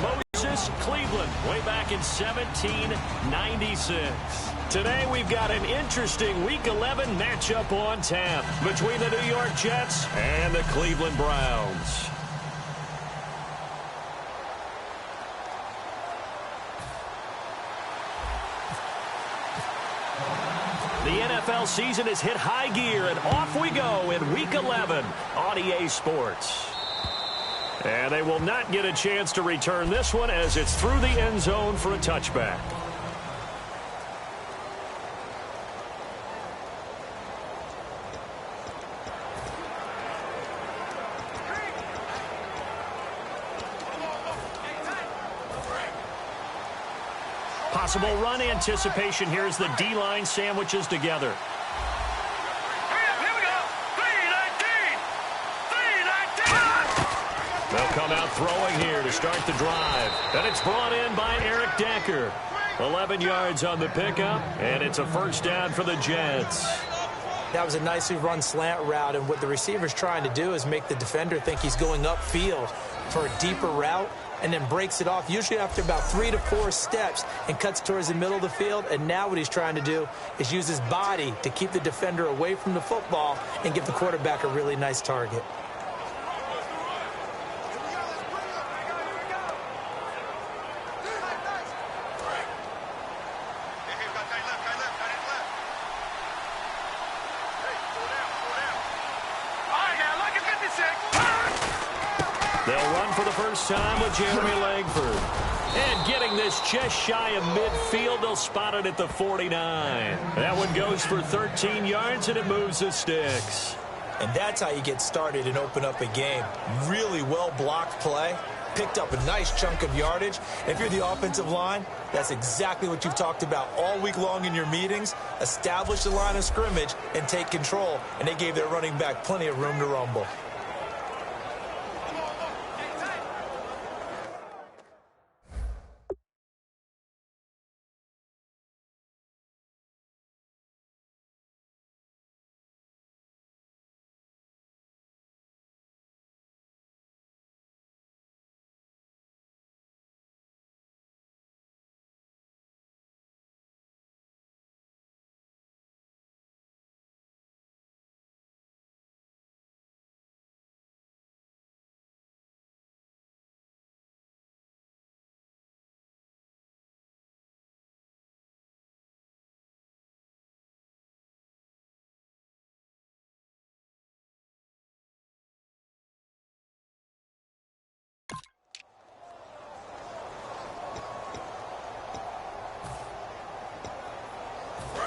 Moses, Cleveland, way back in 1796. Today we've got an interesting Week 11 matchup on tap between the New York Jets and the Cleveland Browns. The NFL season has hit high gear, and off we go in Week 11 on EA Sports. And they will not get a chance to return this one as it's through the end zone for a touchback. Possible run anticipation here as the D-line sandwiches together. They'll come out throwing here to start the drive. And it's brought in by Eric Decker. 11 yards on the pickup, and it's a first down for the Jets. That was a nicely run slant route, and what the receiver's trying to do is make the defender think he's going upfield for a deeper route, and then breaks it off, usually after about 3 to 4 steps, and cuts towards the middle of the field. And now what he's trying to do is use his body to keep the defender away from the football and give the quarterback a really nice target. They'll run for the first time with Jeremy Langford. And getting this just shy of midfield, they'll spot it at the 49. That one goes for 13 yards, and it moves the sticks. And that's how you get started and open up a game. Really well-blocked play. Picked up a nice chunk of yardage. If you're the offensive line, that's exactly what you've talked about all week long in your meetings. Establish the line of scrimmage and take control. And they gave their running back plenty of room to rumble.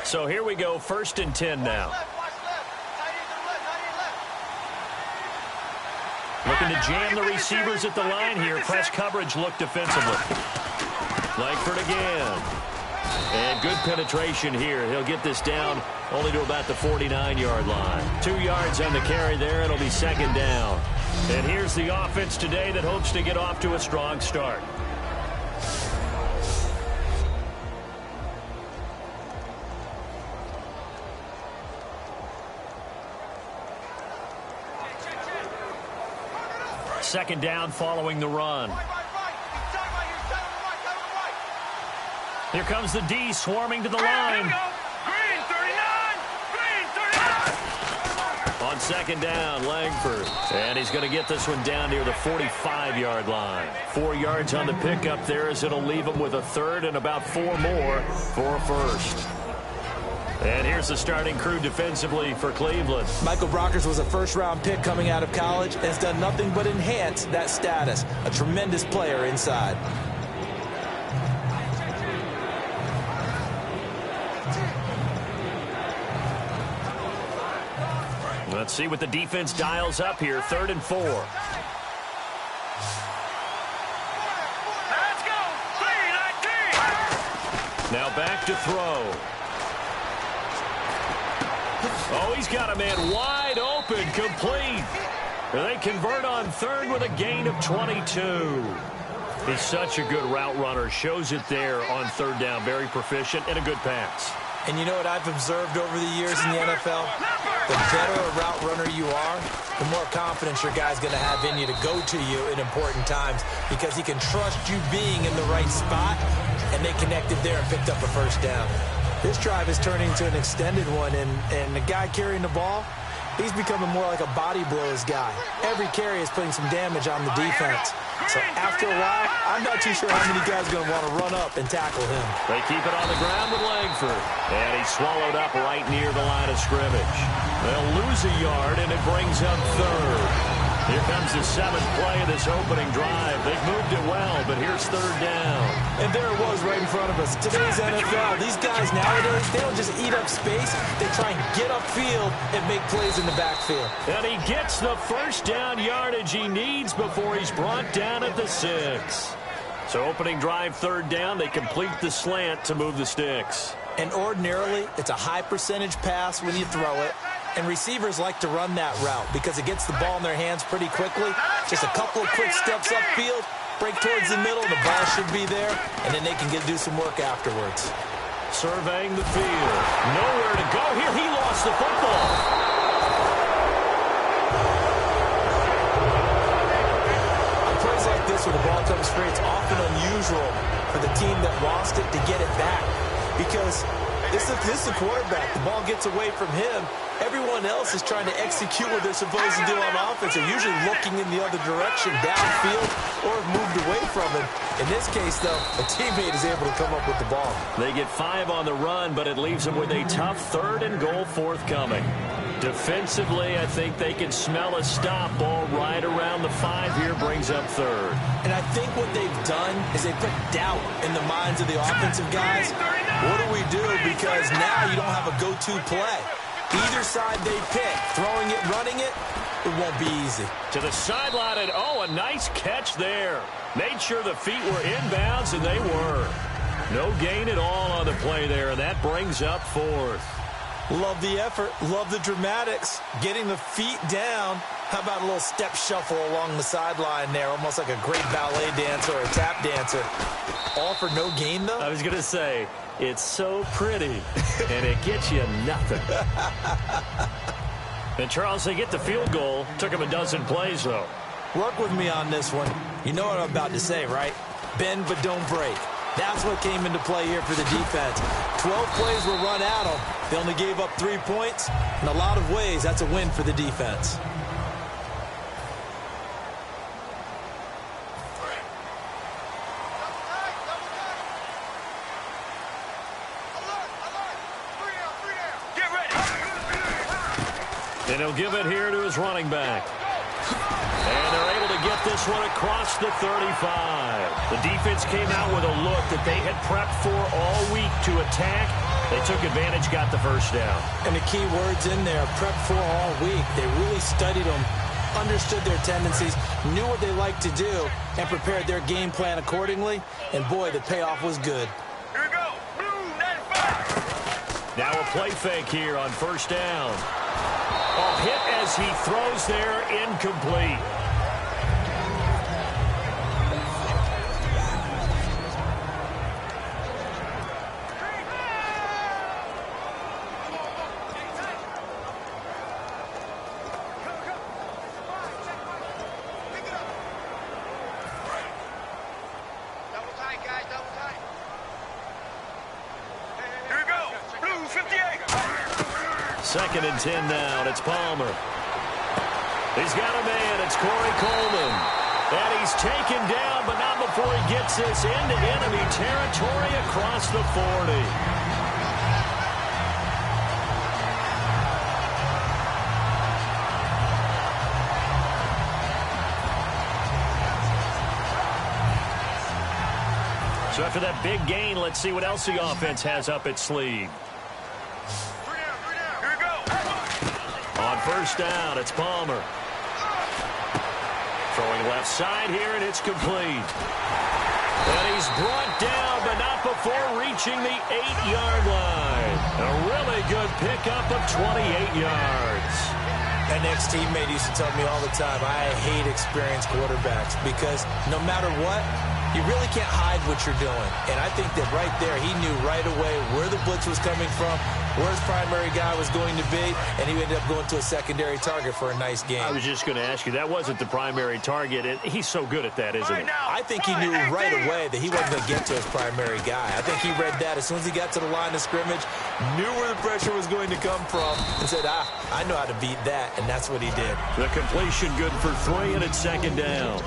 So here we go, 1st and 10 now. Looking to jam the receivers at the line here. Press coverage look defensively. Langford again. And good penetration here. He'll get this down only to about the 49-yard line. 2 yards on the carry there. It'll be 2nd down. And here's the offense today that hopes to get off to a strong start. Second down following the run. Here comes the D swarming to the line. Green 39! Green 39! On 2nd down, Langford. And he's going to get this one down near the 45-yard line. 4 yards on the pickup there as it'll leave him with a 3rd and about 4 more for a 1st. And here's the starting crew defensively for Cleveland. Michael Brockers was a first-round pick coming out of college and has done nothing but enhance that status. A tremendous player inside. Let's see what the defense dials up here. 3rd and 4. Let's go! 3-19! Now back to throw. Oh, he's got a man wide open, complete. They convert on 3rd with a gain of 22. He's such a good route runner. Shows it there on 3rd down. Very proficient and a good pass. And you know what I've observed over the years in the NFL? The better a route runner you are, the more confidence your guy's going to have in you to go to you in important times because he can trust you being in the right spot, and they connected there and picked up a first down. This drive is turning into an extended one, and the guy carrying the ball, he's becoming more like a body blows guy. Every carry is putting some damage on the defense. So after a while, I'm not too sure how many guys are going to want to run up and tackle him. They keep it on the ground with Langford. And he's swallowed up right near the line of scrimmage. They'll lose a yard, and it brings up third. Here comes the seventh play of this opening drive. They've moved it well, but here's third down. And there it was right in front of us. Today's NFL, these guys nowadays, they don't just eat up space. They try and get upfield and make plays in the backfield. And he gets the first down yardage he needs before he's brought down at the 6. So opening drive, third down, they complete the slant to move the sticks. And ordinarily, it's a high percentage pass when you throw it. And receivers like to run that route because it gets the ball in their hands pretty quickly. Just a couple of quick steps upfield, break towards the middle, the ball should be there, and then they can do some work afterwards. Surveying the field. Nowhere to go here. He lost the football. On plays like this where the ball comes free, it's often unusual for the team that lost it to get it back because this is the quarterback. The ball gets away from him. Everyone else is trying to execute what they're supposed to do on offense. They're usually looking in the other direction, downfield, or have moved away from him. In this case, though, a teammate is able to come up with the ball. They get 5 on the run, but it leaves them with a tough third and goal forthcoming. Defensively, I think they can smell a stop ball right around the 5 here, brings up third. And I think what they've done is they put doubt in the minds of the offensive guys. What do we do? Because now you don't have a go-to play. Either side they pick, throwing it, running it, it won't be easy. To the sideline, and oh, a nice catch there. Made sure the feet were inbounds, and they were. No gain at all on the play there, and that brings up fourth. Love the effort, love the dramatics, getting the feet down. How about a little step shuffle along the sideline there, almost like a great ballet dancer or a tap dancer. All for no gain, though? I was going to say, it's so pretty, and it gets you nothing. And, Charles, they get the field goal. Took them a dozen plays, though. Work with me on this one. You know what I'm about to say, right? Bend but don't break. That's what came into play here for the defense. 12 plays were run at them. They only gave up 3 points. In a lot of ways, that's a win for the defense. And he'll give it here to his running back. And they're able to get this one across the 35. The defense came out with a look that they had prepped for all week to attack. They took advantage, got the first down. And the key words in there, prepped for all week. They really studied them, understood their tendencies, knew what they liked to do, and prepared their game plan accordingly. And, boy, the payoff was good. Here we go. Blue 95. Now a play fake here on first down. A hit as he throws there, incomplete. Double tight, guys, double tight. Here we go. Blue 58. 2nd and 10 now, and it's Palmer. He's got a man, it's Corey Coleman. And he's taken down, but not before he gets this into enemy territory across the 40. So after that big gain, let's see what else the offense has up its sleeve. On first down, it's Palmer. Throwing left side here, and it's complete. And he's brought down, but not before reaching the 8-yard line. A really good pickup of 28 yards. An ex-teammate used to tell me all the time, I hate experienced quarterbacks because no matter what, You really can't hide what you're doing. And I think that right there, he knew right away where the blitz was coming from, where his primary guy was going to be, and he ended up going to a secondary target for a nice game. I was just going to ask you, that wasn't the primary target, and he's so good at that, isn't he? I think he knew right away that he wasn't going to get to his primary guy. I think he read that as soon as he got to the line of scrimmage, knew where the pressure was going to come from, and said, I know how to beat that, and that's what he did. The completion good for 3, and it's second down.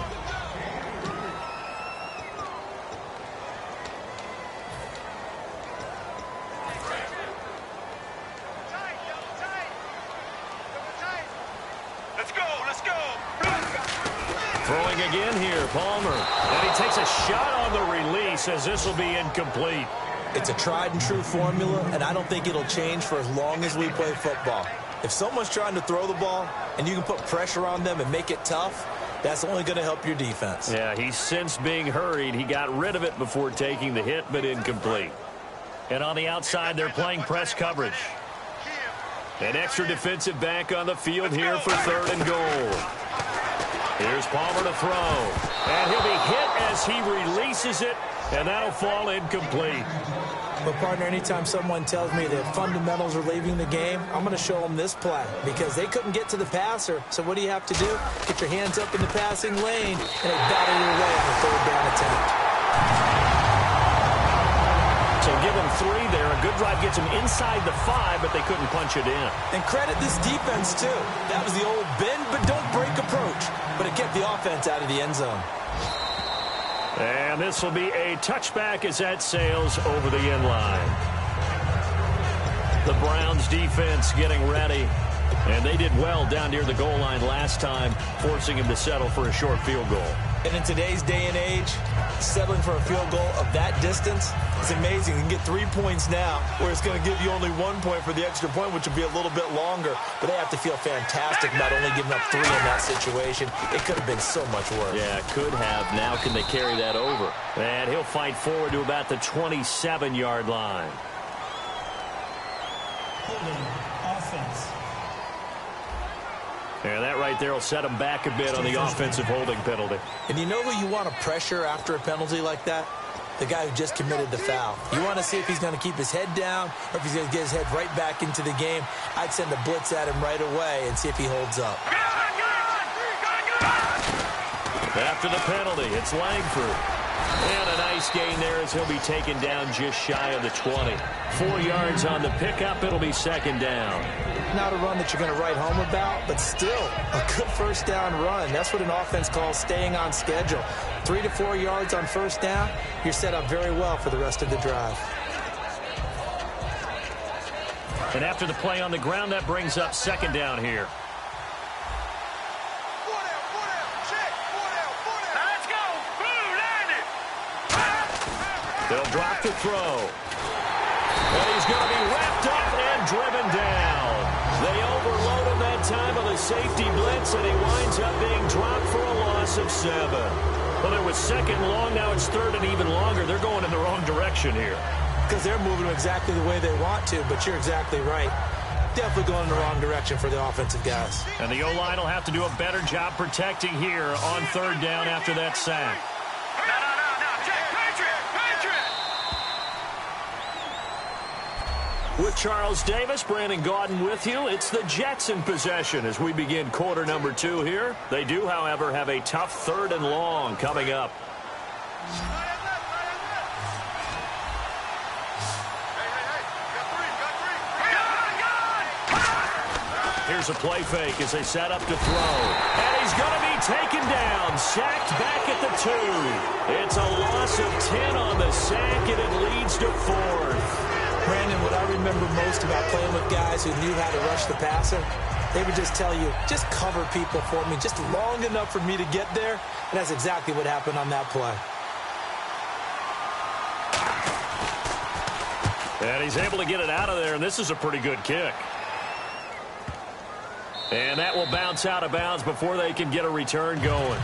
Throwing again here, Palmer. And he takes a shot on the release as this will be incomplete. It's a tried and true formula, and I don't think it'll change for as long as we play football. If someone's trying to throw the ball and you can put pressure on them and make it tough, that's only going to help your defense. Yeah, he's since being hurried. He got rid of it before taking the hit, but incomplete. And on the outside, they're playing press coverage. An extra defensive back on the field here for 3rd and goal. Here's Palmer to throw. And he'll be hit as he releases it, and that'll fall incomplete. But, partner, anytime someone tells me that fundamentals are leaving the game, I'm going to show them this play because they couldn't get to the passer. So what do you have to do? Get your hands up in the passing lane, and they battle your way on a 3rd down attempt. So give them 3 there. A good drive gets them inside the 5, but they couldn't punch it in. And credit this defense, too. That was the old bend but don't break approach. But it kept the offense out of the end zone. And this will be a touchback as that sails over the end line. The Browns defense getting ready. And they did well down near the goal line last time, forcing him to settle for a short field goal. And in today's day and age, settling for a field goal of that distance is amazing. You can get 3 points now, where it's going to give you only 1 point for the extra point, which will be a little bit longer. But they have to feel fantastic not only giving up 3 in that situation. It could have been so much worse. Yeah, could have. Now can they carry that over? And he'll fight forward to about the 27-yard line. Holding offense. And that right there will set him back a bit on the offensive holding penalty. And you know who you want to pressure after a penalty like that? The guy who just committed the foul. You want to see if he's going to keep his head down or if he's going to get his head right back into the game. I'd send a blitz at him right away and see if he holds up. After the penalty, it's Langford. And a nice gain there as he'll be taken down just shy of the 20. 4 yards on the pickup. It'll be second down. Not a run that you're going to write home about, but still a good first down run. That's what an offense calls staying on schedule. 3 to 4 yards on first down, you're set up very well for the rest of the drive. And after the play on the ground, that brings up second down here. They'll drop to throw. And he's going to be wrapped up and driven down. They overload him that time on the safety blitz, and he winds up being dropped for a loss of 7. Well, it was second long. Now it's third and even longer. They're going in the wrong direction here. Because they're moving exactly the way they want to, but you're exactly right. Definitely going in the wrong direction for the offensive guys. And the O-line will have to do a better job protecting here on 3rd down after that sack. With Charles Davis, Brandon Gaudin with you. It's the Jets in possession as we begin quarter number 2 here. They do, however, have a tough 3rd and long coming up. Here's a play fake as they set up to throw. And he's going to be taken down, sacked back at the 2. It's a loss of 10 on the sack, and it leads to 4th. Brandon, what I remember most about playing with guys who knew how to rush the passer, they would just tell you, just cover people for me, just long enough for me to get there. And that's exactly what happened on that play. And he's able to get it out of there, and this is a pretty good kick. And that will bounce out of bounds before they can get a return going.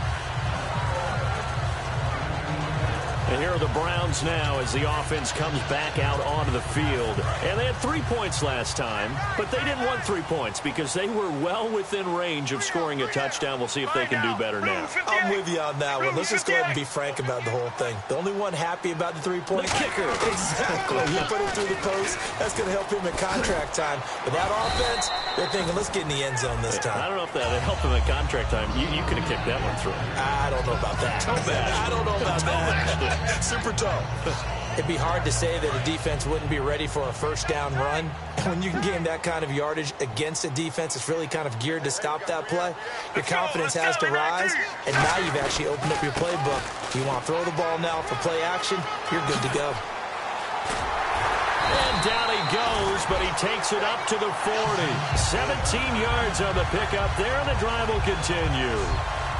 And here are the Browns now as the offense comes back out onto the field. And they had 3 points last time, but they didn't want 3 points because they were well within range of scoring a touchdown. We'll see if they can do better now. I'm with you on that one. Let's just go ahead and be frank about the whole thing. The only one happy about the 3 points. The kicker. Exactly. You put it through the post. That's going to help him in contract time. But that offense, they're thinking, let's get in the end zone this time. I don't know if that helped him in contract time. You could have kicked that one through. I don't know about that. I don't know about that. Super tough. It'd be hard to say that a defense wouldn't be ready for a first down run. When you can gain that kind of yardage against a defense that's really kind of geared to stop that play, your confidence has to rise, and now you've actually opened up your playbook. You want to throw the ball now for play action, you're good to go. And down he goes, but he takes it up to the 40. 17 yards on the pickup there, and the drive will continue.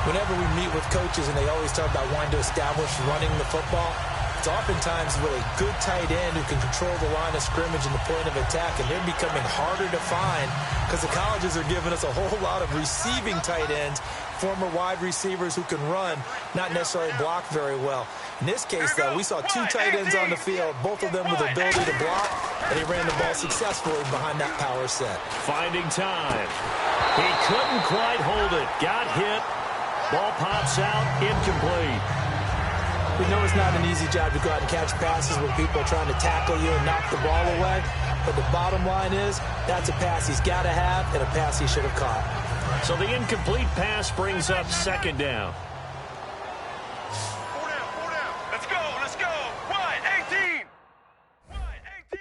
Whenever we meet with coaches and they always talk about wanting to establish running the football, it's oftentimes with a good tight end who can control the line of scrimmage and the point of attack, and they're becoming harder to find because the colleges are giving us a whole lot of receiving tight ends, former wide receivers who can run, not necessarily block very well. In this case, though, we saw 2 tight ends on the field, both of them with the ability to block, and he ran the ball successfully behind that power set. Finding time. He couldn't quite hold it. Got hit. Ball pops out. Incomplete. We know it's not an easy job to go out and catch passes when people are trying to tackle you and knock the ball away. But the bottom line is, that's a pass he's got to have and a pass he should have caught. So the incomplete pass brings up second down. 4 down. Let's go. Wide 18. Wide 18.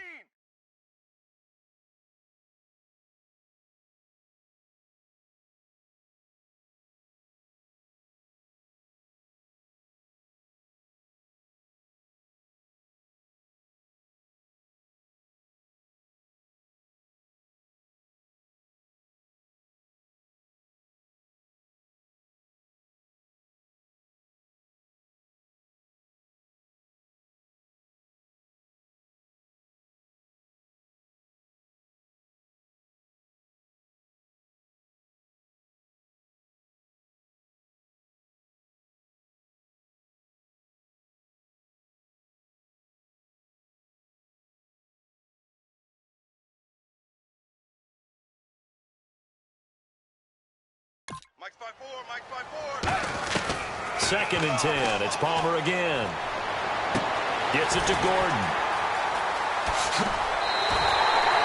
Mike's 5-4. Second and 10. It's Palmer again. Gets it to Gordon.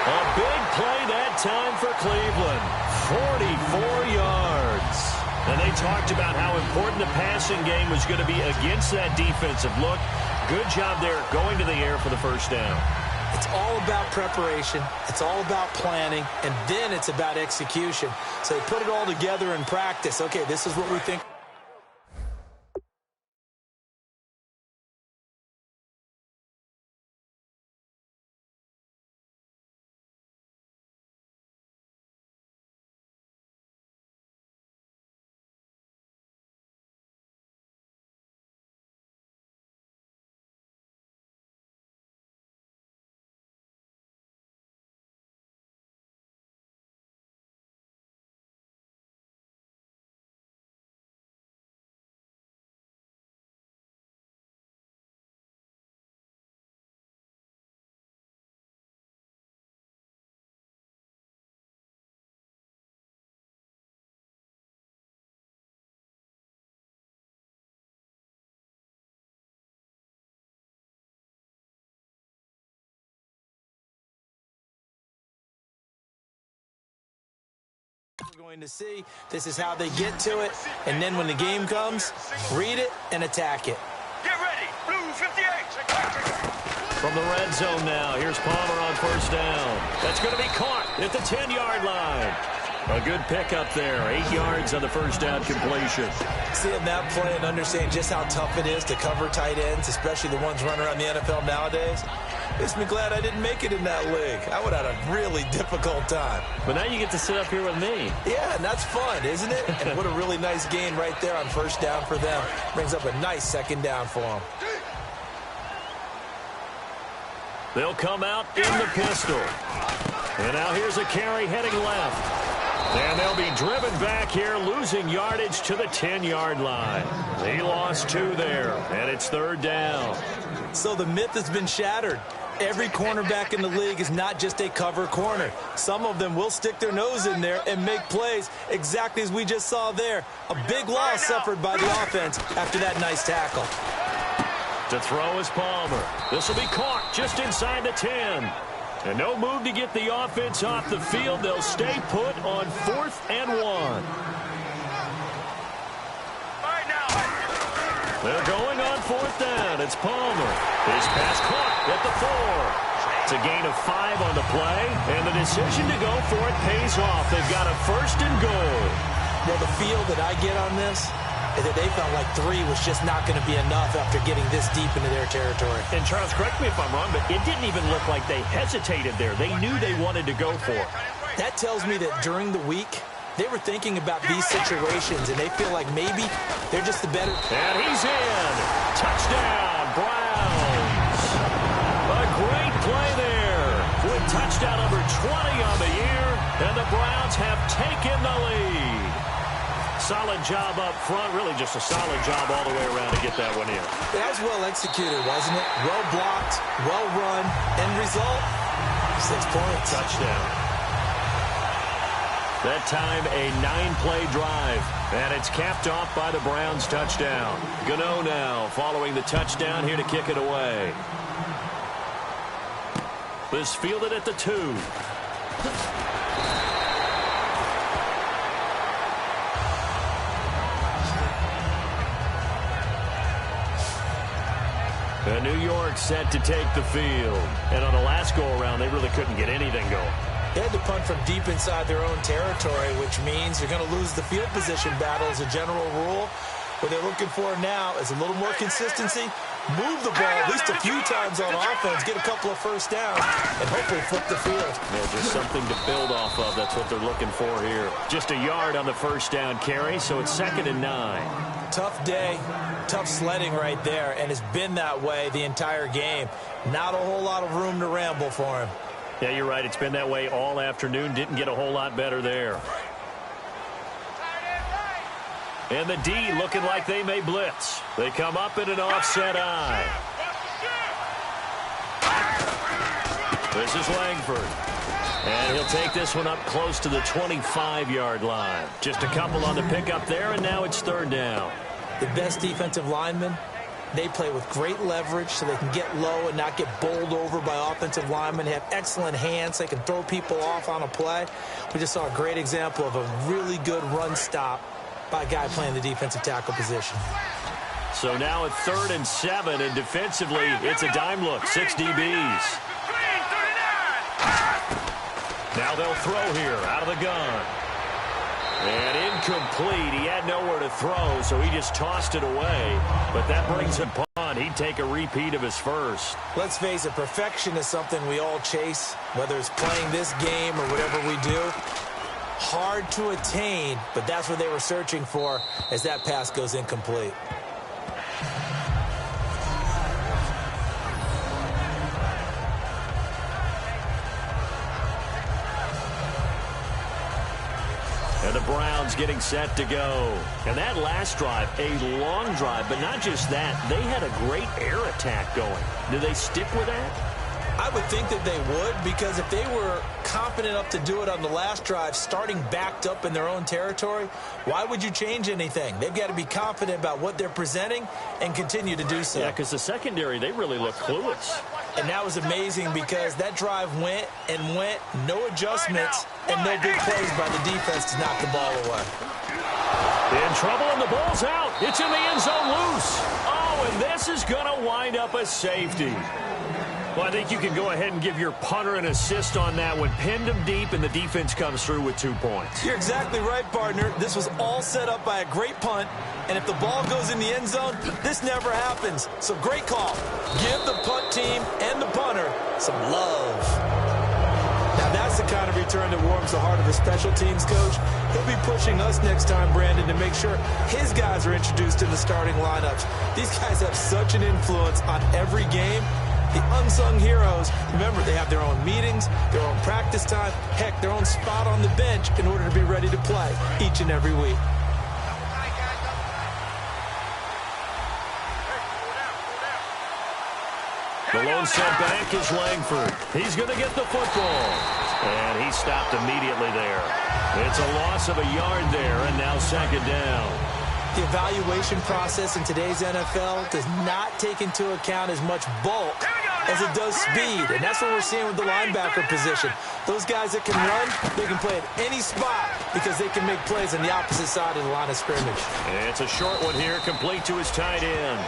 A big play that time for Cleveland. 44 yards. And they talked about how important the passing game was going to be against that defensive look. Good job there going to the air for the first down. It's all about preparation. It's all about planning. And then it's about execution. So they put it all together in practice. Okay, this is what we think. We're going to see this is how they get to it, and then when the game comes, read it and attack it. Get ready. Blue 58. From the red zone now, here's Palmer on first down. That's going to be caught at the 10-yard line. A good pickup there, 8 yards on the first down completion. Seeing that play and understanding just how tough it is to cover tight ends, especially the ones running around the NFL nowadays, makes me glad I didn't make it in that league. I would have had a really difficult time. But now you get to sit up here with me. Yeah, and that's fun, isn't it? And what a really nice gain right there on first down for them. Brings up a nice second down for them. They'll come out in the pistol. And now here's a carry heading left. And they'll be driven back here, losing yardage to the 10-yard line. He lost 2 there, and it's 3rd down. So the myth has been shattered. Every cornerback in the league is not just a cover corner. Some of them will stick their nose in there and make plays exactly as we just saw there. A big loss suffered by the offense after that nice tackle. To throw is Palmer. This will be caught just inside the 10. And no move to get the offense off the field. They'll stay put on 4th and 1. They're going on 4th down. It's Palmer. His pass caught at the 4. It's a gain of 5 on the play, and the decision to go for it pays off. They've got a 1st and goal. Well, the feel that I get on this is that they felt like 3 was just not going to be enough after getting this deep into their territory. And Charles, correct me if I'm wrong, but it didn't even look like they hesitated there. They knew they wanted to go for it. That tells me that during the week, they were thinking about these situations, and they feel like maybe they're just the better. And he's in. Touchdown, Browns. A great play there with touchdown number 20 on the year, and the Browns have taken the lead. Solid job up front, really just a solid job all the way around to get that one in. That was well executed, wasn't it? Well blocked, well run, end result, 6 points. Touchdown. That time, a 9-play drive, and it's capped off by the Browns' touchdown. Gano now following the touchdown here to kick it away. This fielded at the 2. And New York set to take the field. And on the last go-around, they really couldn't get anything going. They had to punt from deep inside their own territory, which means you're going to lose the field position battle as a general rule. What they're looking for now is a little more consistency, move the ball at least a few times on offense, get a couple of 1st downs, and hopefully flip the field. Yeah, just something to build off of. That's what they're looking for here. Just a yard on the 1st down carry, so it's 2nd and 9. Tough day, tough sledding right there, and it's been that way the entire game. Not a whole lot of room to ramble for him. Yeah, you're right. It's been that way all afternoon. Didn't get a whole lot better there. And the D looking like they may blitz. They come up in an offset eye. This is Langford. And he'll take this one up close to the 25-yard line. Just a couple on the pickup there, and now it's 3rd down. The best defensive linemen, they play with great leverage so they can get low and not get bowled over by offensive linemen. They have excellent hands. They can throw people off on a play. We just saw a great example of a really good run stop by a guy playing the defensive tackle position. So now it's 3rd and 7, and defensively, it's a dime look. 6 DBs. Now they'll throw here out of the gun. And incomplete. He had nowhere to throw, so he just tossed it away. But that brings him punt. He'd take a repeat of his first. Let's face it, perfection is something we all chase, whether it's playing this game or whatever we do. Hard to attain, but that's what they were searching for as that pass goes incomplete. And the Browns getting set to go. And that last drive, a long drive, but not just that. They had a great air attack going. Do they stick with that? I would think that they would, because if they were confident enough to do it on the last drive, starting backed up in their own territory, why would you change anything? They've got to be confident about what they're presenting and continue to do so. Yeah, because the secondary, they really look clueless. And that was amazing because that drive went and went, no adjustments, and no big plays by the defense to knock the ball away. In trouble, and the ball's out. It's in the end zone loose. Oh, and this is going to wind up a safety. Well, I think you can go ahead and give your punter an assist on that one. Pinned him deep, and the defense comes through with 2 points. You're exactly right, partner. This was all set up by a great punt, and if the ball goes in the end zone, this never happens. So great call. Give the punt team and the punter some love. Now, that's the kind of return that warms the heart of a special teams coach. He'll be pushing us next time, Brandon, to make sure his guys are introduced in the starting lineups. These guys have such an influence on every game. The unsung heroes, remember, they have their own meetings, their own practice time, heck, their own spot on the bench in order to be ready to play each and every week. The lone set back is Langford. He's going to get the football. And he stopped immediately there. It's a loss of a yard there, and now second down. The evaluation process in today's NFL does not take into account as much bulk as it does speed, and that's what we're seeing with the linebacker position. Those guys that can run, they can play at any spot because they can make plays on the opposite side of the line of scrimmage. And it's a short one here, complete to his tight end.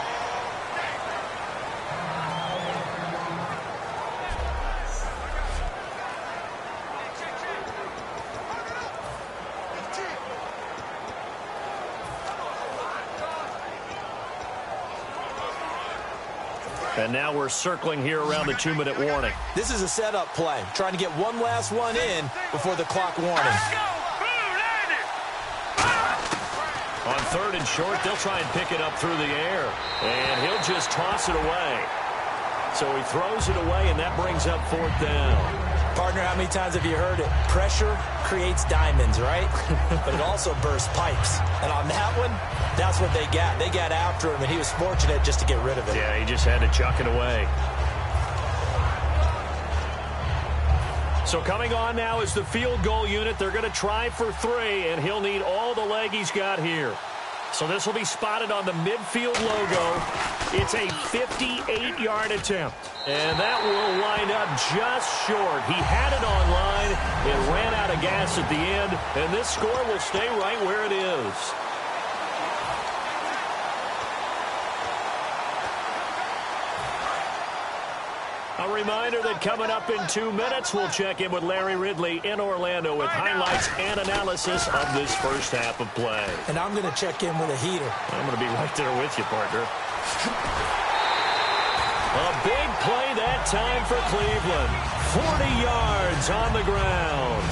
And now we're circling here around the 2-minute warning. This is a setup play, trying to get one last one in before the clock warning. On third and short, they'll try and pick it up through the air. And he'll just toss it away. So he throws it away, and that brings up fourth down. Partner, how many times have you heard it? Pressure creates diamonds, right? But it also bursts pipes. And on that one, that's what they got. They got after him, and he was fortunate just to get rid of it. Yeah, he just had to chuck it away. So coming on now is the field goal unit. They're going to try for 3, and he'll need all the leg he's got here. So this will be spotted on the midfield logo. It's a 58-yard attempt. And that will wind up just short. He had it on line. It ran out of gas at the end. And this score will stay right where it is. A reminder that coming up in 2 minutes, we'll check in with Larry Ridley in Orlando with highlights and analysis of this first half of play. And I'm going to check in with a heater. I'm going to be right there with you, partner. A big play that time for Cleveland. 40 yards on the ground.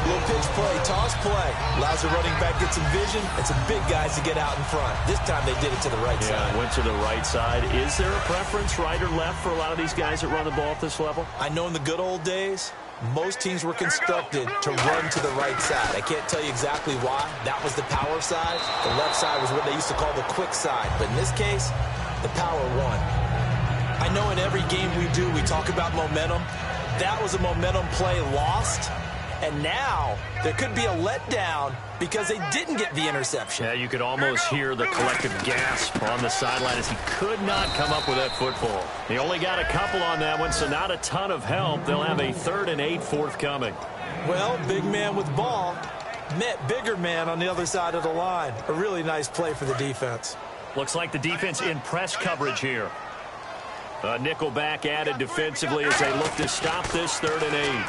Little pitch play, toss play. Allows the running back to get some vision and some big guys to get out in front. This time they did it to the right side. Went to the right side. Is there a preference, right or left, for a lot of these guys that run the ball at this level? I know in the good old days, most teams were constructed to run to the right side. I can't tell you exactly why. That was the power side. The left side was what they used to call the quick side. But in this case, the power won. I know in every game we do, we talk about momentum. That was a momentum play lost. And now there could be a letdown because they didn't get the interception. Yeah, you could almost hear the collective gasp on the sideline as he could not come up with that football. He only got a couple on that one, so not a ton of help. They'll have a 3rd and 8 forthcoming. Well, big man with ball met bigger man on the other side of the line. A really nice play for the defense. Looks like the defense in press coverage here. A nickel back added defensively as they look to stop this 3rd and 8.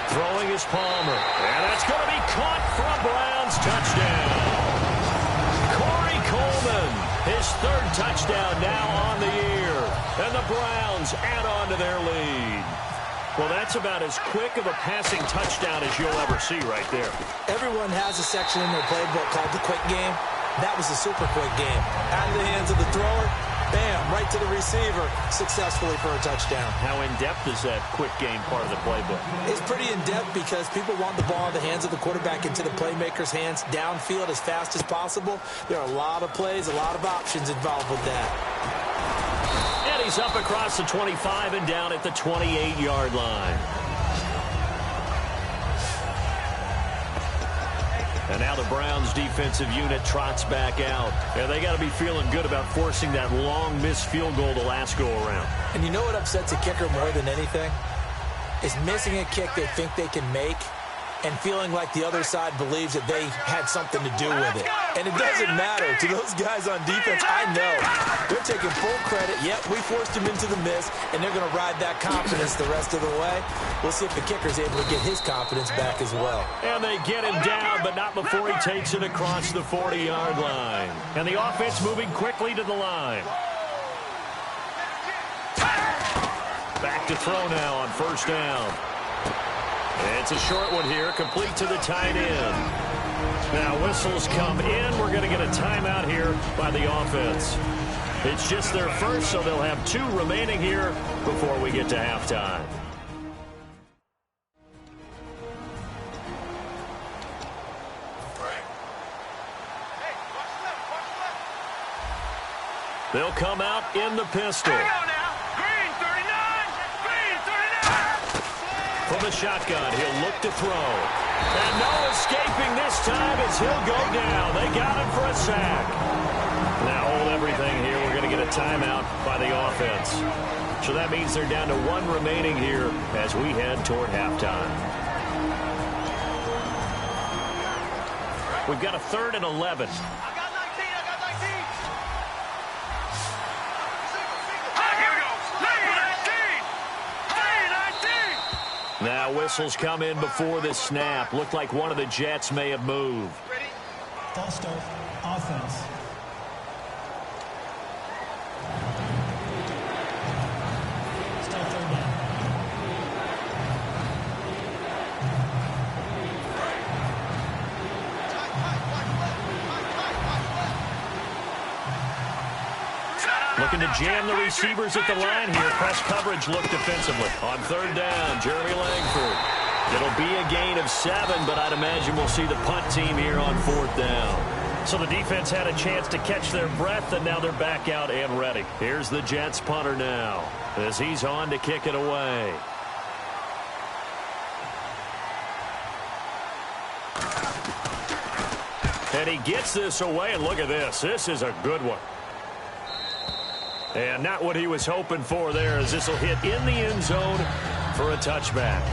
Throwing is Palmer. And that's going to be caught for a Browns touchdown. Corey Coleman, his 3rd touchdown now on the year. And the Browns add on to their lead. Well, that's about as quick of a passing touchdown as you'll ever see right there. Everyone has a section in their playbook called the quick game. That was a super quick game. Out of the hands of the thrower. Bam, right to the receiver, successfully for a touchdown. How in-depth is that quick game part of the playbook? It's pretty in-depth because people want the ball in the hands of the quarterback into the playmaker's hands downfield as fast as possible. There are a lot of plays, a lot of options involved with that. And he's up across the 25 and down at the 28-yard line. And now the Browns defensive unit trots back out. And they got to be feeling good about forcing that long missed field goal the last go around. And you know what upsets a kicker more than anything? Is missing a kick they think they can make and feeling like the other side believes that they had something to do with it. And it doesn't matter. To those guys on defense, I know. They're taking full credit. Yep, we forced him into the miss, and they're going to ride that confidence the rest of the way. We'll see if the kicker's able to get his confidence back as well. And they get him down, but not before he takes it across the 40-yard line. And the offense moving quickly to the line. Back to throw now on 1st down. It's a short one here, complete to the tight end. Now whistles come in. We're going to get a timeout here by the offense. It's just their first, so they'll have 2 remaining here before we get to halftime. They'll come out in the pistol. Hang on now. Green 39. Green 39. From the shotgun, he'll look to throw. And no escaping this time as he'll go down. They got him for a sack. Now hold everything here. We're going to get a timeout by the offense. So that means they're down to 1 remaining here as we head toward halftime. We've got a 3rd and 11. Now whistles come in before the snap. Looked like one of the Jets may have moved. False start, offense. Start 3rd down. Looking to jam the receivers at the line here. Press coverage look defensively. On 3rd down, Jeremy Langford. It'll be a gain of 7, but I'd imagine we'll see the punt team here on 4th down. So the defense had a chance to catch their breath, and now they're back out and ready. Here's the Jets punter now as he's on to kick it away. And he gets this away, and look at this. This is a good one. And not what he was hoping for there, as this will hit in the end zone for a touchback.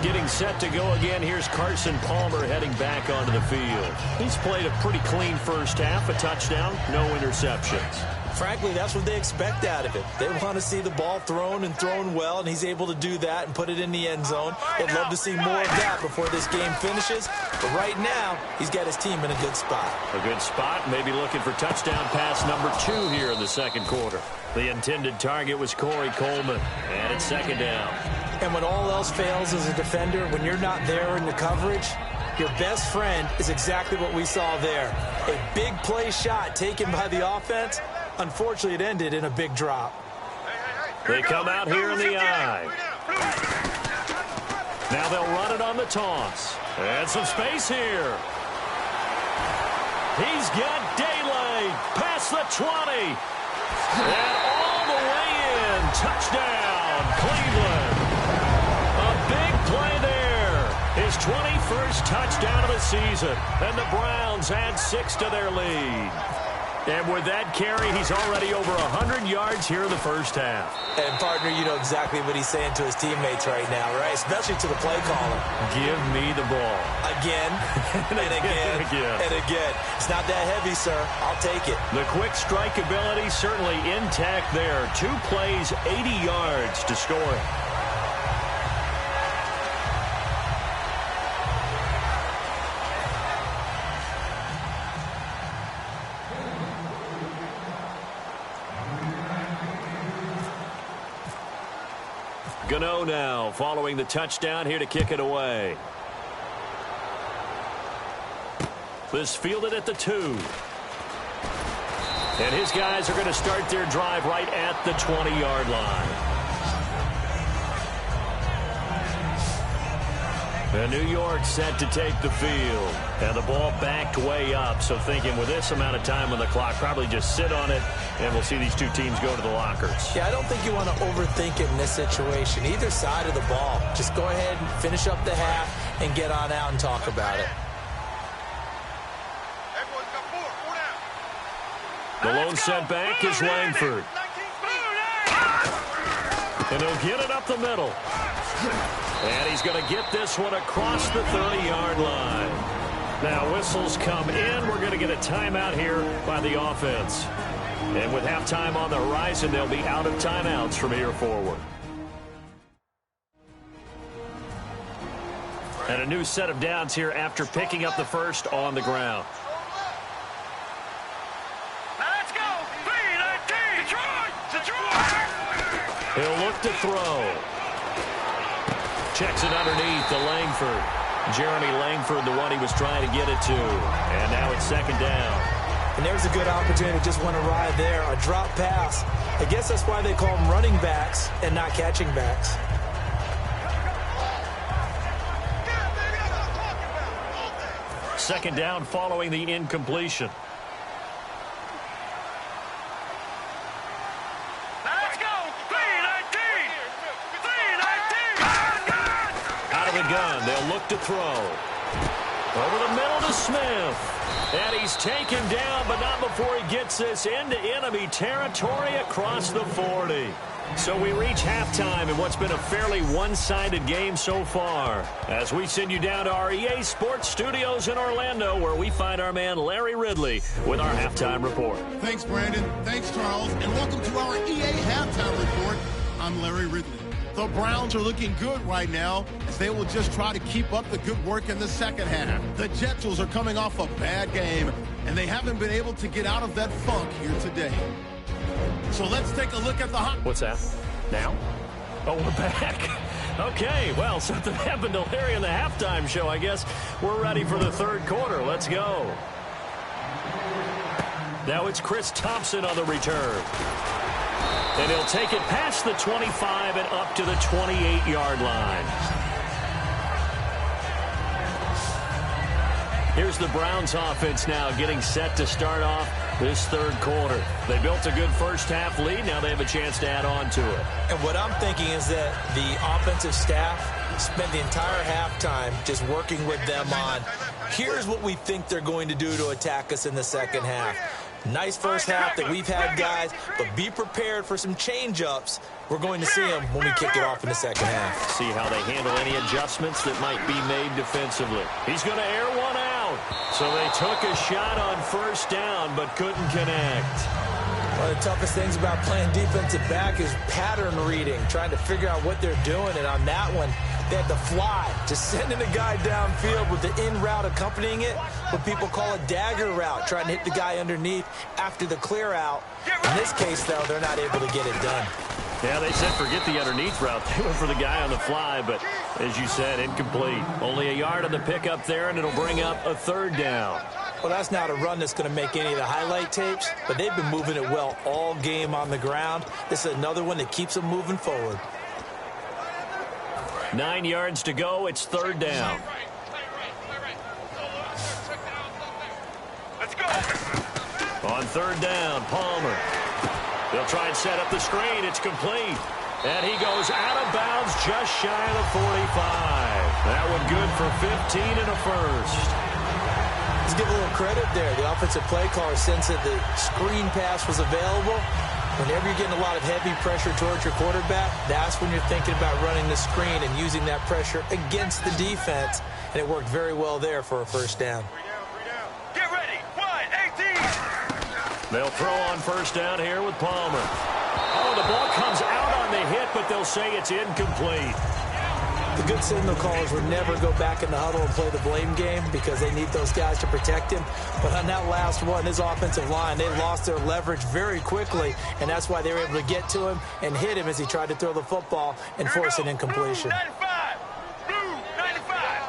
Getting set to go again, here's Carson Palmer heading back onto the field. He's played a pretty clean first half, a touchdown, no interceptions. Frankly, that's what they expect out of it. They want to see the ball thrown and thrown well, and he's able to do that and put it in the end zone. They'd love to see more of that before this game finishes. But right now, he's got his team in a good spot. A good spot, maybe looking for touchdown pass number 2 here in the 2nd quarter. The intended target was Corey Coleman, and it's 2nd down. And when all else fails as a defender, when you're not there in the coverage, your best friend is exactly what we saw there. A big play shot taken by the offense. Unfortunately, it ended in a big drop. They come out here in the eye. Now they'll run it on the toss. And some space here. He's got daylight past the 20. And all the way in. Touchdown, Cleveland. A big play there. His 21st touchdown of the season. And the Browns add 6 to their lead. And with that carry, he's already over 100 yards here in the first half. And, partner, you know exactly what he's saying to his teammates right now, right? Especially to the play caller. Give me the ball. Again, and again, and again. It's not that heavy, sir. I'll take it. The quick strike ability certainly intact there. 2 plays, 80 yards to score it. Gano now following the touchdown here to kick it away. This fielded at the 2. And his guys are going to start their drive right at the 20-yard line. And New York set to take the field. And the ball backed way up. So thinking with this amount of time on the clock, probably just sit on it, and we'll see these 2 teams go to the lockers. Yeah, I don't think you want to overthink it in this situation. Either side of the ball. Just go ahead and finish up the half and get on out and talk about it. The lone setback is Langford. And he'll get it up the middle. And he's going to get this one across the 30-yard line. Now whistles come in. We're going to get a timeout here by the offense. And with halftime on the horizon, they'll be out of timeouts from here forward. And a new set of downs here after picking up the first on the ground. Let's go. 3-19. Detroit. He'll look to throw. Checks it underneath to Langford. Jeremy Langford, the one he was trying to get it to. And now it's 2nd down. And there's a good opportunity to just went awry there. A drop pass. I guess that's why they call them running backs and not catching backs. Second down following the incompletion. Let's go. 319. 319. Out of the gun, they'll look to throw. Over the middle to Smith. And he's taken down, but not before he gets this into enemy territory across the 40. So we reach halftime in what's been a fairly one-sided game so far. As we send you down to our EA Sports Studios in Orlando, where we find our man Larry Ridley with our halftime report. Thanks, Brandon. Thanks, Charles. And welcome to our EA Halftime Report. I'm Larry Ridley. The Browns are looking good right now as they will just try to keep up the good work in the second half. The Jets are coming off a bad game, and they haven't been able to get out of that funk here today. So let's take a look at the hot... What's that? Now? Oh, we're back. Okay, well, something happened to Larry in the halftime show. I guess we're ready for the third quarter. Let's go. Now it's Chris Thompson on the return. And he'll take it past the 25 and up to the 28-yard line. Here's the Browns offense now getting set to start off this third quarter. They built a good first half lead. Now they have a chance to add on to it. And what I'm thinking is that the offensive staff spent the entire halftime just working with them on, here's what we think they're going to do to attack us in the second half. Nice first half that we've had, guys, but be prepared for some change-ups. We're going to see them when we kick it off in the second half. See how they handle any adjustments that might be made defensively. He's going to air one out. So they took a shot on first down but couldn't connect. One of the toughest things about playing defensive back is pattern reading, trying to figure out what they're doing. And on that one, they had to fly, just sending a guy downfield with the in route accompanying it, what people call a dagger route, trying to hit the guy underneath after the clear out. In this case, though, they're not able to get it done. Yeah, they said forget the underneath route. They went for the guy on the fly, but as you said, incomplete. Only a yard on the pickup there, and it'll bring up a third down. Well, that's not a run that's going to make any of the highlight tapes, but they've been moving it well all game on the ground. This is another one that keeps them moving forward. 9 yards to go. It's third down. Let's go. On third down, Palmer. They'll try and set up the screen. It's complete. And he goes out of bounds just shy of the 45. That one good for 15 and a first. Let's give a little credit there. The offensive play caller sensed that the screen pass was available. Whenever you're getting a lot of heavy pressure towards your quarterback, that's when you're thinking about running the screen and using that pressure against the defense. And it worked very well there for a first down. Get ready. 1-18. They'll throw on first down here with Palmer. Oh, the ball comes out on the hit, but they'll say it's incomplete. The good signal callers would never go back in the huddle and play the blame game because they need those guys to protect him. But on that last one, his offensive line, they lost their leverage very quickly, and that's why they were able to get to him and hit him as he tried to throw the football and force an incompletion. Blue 95. Blue 95.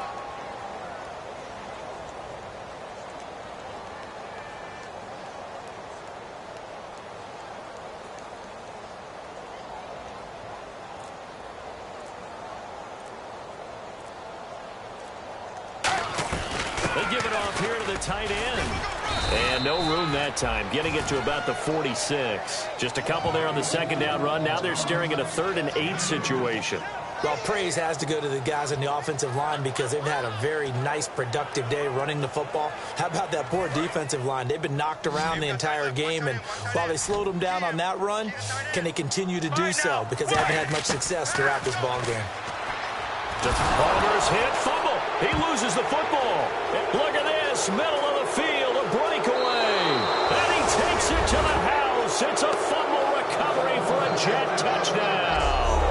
They give it off here to the tight end. And no room that time, getting it to about the 46. Just a couple there on the second down run. Now they're staring at a 3rd and 8 situation. Well, praise has to go to the guys on the offensive line because they've had a very nice, productive day running the football. How about that poor defensive line? They've been knocked around the entire game, and while they slowed them down on that run, can they continue to do so? Because they haven't had much success throughout this ball game. Palmer's hit, fumble. He loses the football. Look at this, middle of the field, a breakaway. And he takes it to the house. It's a fumble recovery for a Jet touchdown.